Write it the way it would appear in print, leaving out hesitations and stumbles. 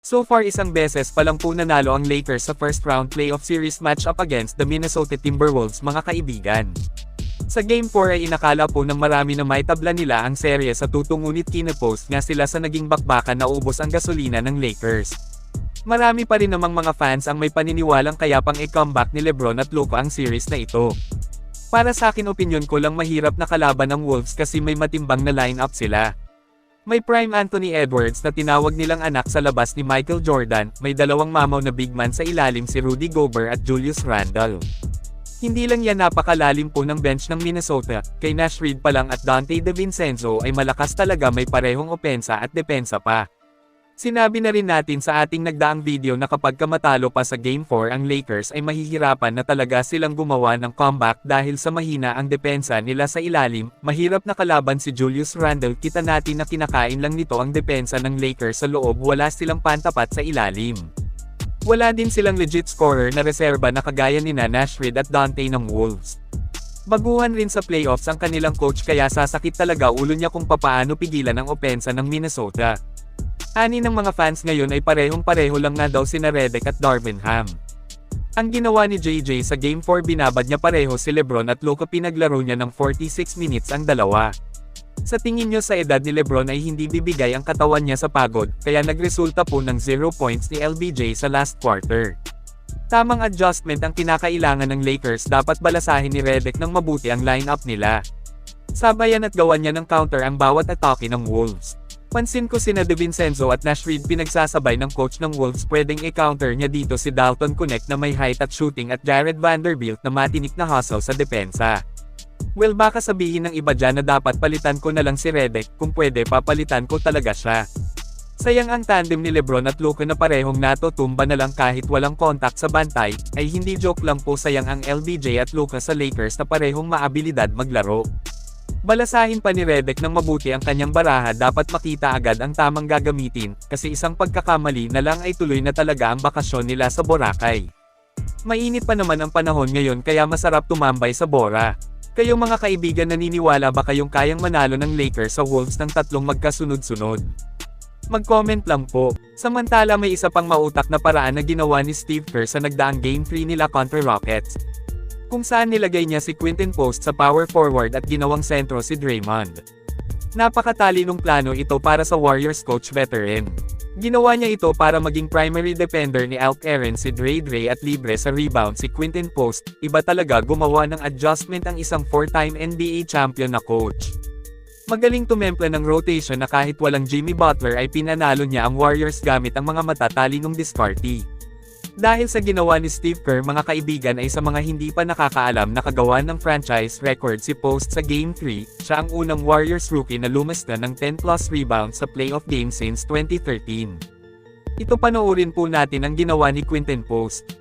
So far isang beses pa lang po nanalo ang Lakers sa first round playoff series matchup against the Minnesota Timberwolves mga kaibigan. Sa Game 4 ay inakala po ng marami na maitabla nila ang serye sa 2 ngunit kinapost nga sila sa naging bakbakan na ubos ang gasolina ng Lakers. Marami pa rin namang mga fans ang may paniniwalang kaya pang i-comeback ni LeBron at Luka ang series na ito. Para sa akin opinyon ko lang mahirap na kalaban ng Wolves kasi may matimbang na lineup sila. May prime Anthony Edwards na tinawag nilang anak sa labas ni Michael Jordan, may dalawang mamaw na big man sa ilalim si Rudy Gobert at Julius Randle. Hindi lang yan napakalalim po ng bench ng Minnesota, kay Naz Reid pa lang at Donte DiVincenzo ay malakas talaga may parehong opensa at depensa pa. Sinabi na rin natin sa ating nagdaang video na kapag matalo pa sa Game 4 ang Lakers ay mahihirapan na talaga silang gumawa ng comeback dahil sa mahina ang depensa nila sa ilalim, mahirap na kalaban si Julius Randle kita natin na kinakain lang nito ang depensa ng Lakers sa loob wala silang pantapat sa ilalim. Wala din silang legit scorer na reserba na kagaya ni Naz Reid at Donte ng Wolves. Baguhan rin sa playoffs ang kanilang coach kaya sasakit talaga ulo niya kung papaano pigilan ang opensa ng Minnesota. Ani ng mga fans ngayon ay parehong-pareho lang nga daw sina Redick at Darvin Ham. Ang ginawa ni JJ sa Game 4 binabad niya pareho si LeBron at Luka pinaglaro niya ng 46 minutes ang dalawa. Sa tingin nyo sa edad ni LeBron ay hindi bibigay ang katawan niya sa pagod, kaya nagresulta po ng 0 points ni LBJ sa last quarter. Tamang adjustment ang kinakailangan ng Lakers dapat balasahin ni Redick ng mabuti ang lineup nila. Sabayan at gawan niya ng counter ang bawat atake ng Wolves. Pansin ko sina DiVincenzo at Naz Reid pinagsasabay ng coach ng Wolves pwedeng i-counter niya dito si Dalton Connect na may height at shooting at Jared Vanderbilt na matinik na hustle sa depensa. Well baka sabihin ng iba dyan na dapat palitan ko na lang si Redick, kung pwede papalitan ko talaga siya. Sayang ang tandem ni LeBron at Luka na parehong natutumba na lang kahit walang contact sa bantay, ay hindi joke lang po sayang ang LBJ at Luka sa Lakers na parehong maabilidad maglaro. Balasahin pa ni Redick ng mabuti ang kanyang baraha dapat makita agad ang tamang gagamitin, kasi isang pagkakamali na lang ay tuloy na talaga ang bakasyon nila sa Boracay. Mainit pa naman ang panahon ngayon kaya masarap tumambay sa Bora. Kayong mga kaibigan naniniwala ba kayong kayang manalo ng Lakers sa Wolves ng 3 magkasunod-sunod? Mag-comment lang po. Samantala may isa pang mautak na paraan na ginawa ni Steve Kerr sa nagdaang Game 3 nila kontra Rockets, kung saan nilagay niya si Quinton Post sa power forward at ginawang sentro si Draymond. Napakatalinong plano ito para sa Warriors coach veteran. Ginawa niya ito para maging primary defender ni Alk Aaron si Dre at libre sa rebound si Quinton Post. Iba talaga gumawa ng adjustment ang isang 4-time NBA champion na coach. Magaling tumempla ng rotation na kahit walang Jimmy Butler ay pinanalo niya ang Warriors gamit ang mga matatalinong diskarte. Dahil sa ginawa ni Steve Kerr mga kaibigan ay sa mga hindi pa nakakaalam na kagawan ng franchise record si Post sa Game 3, siya ang unang Warriors rookie na lumasta ng 10+ rebounds sa playoff game since 2013. Ito panoorin po natin ang ginawa ni Quinton Post.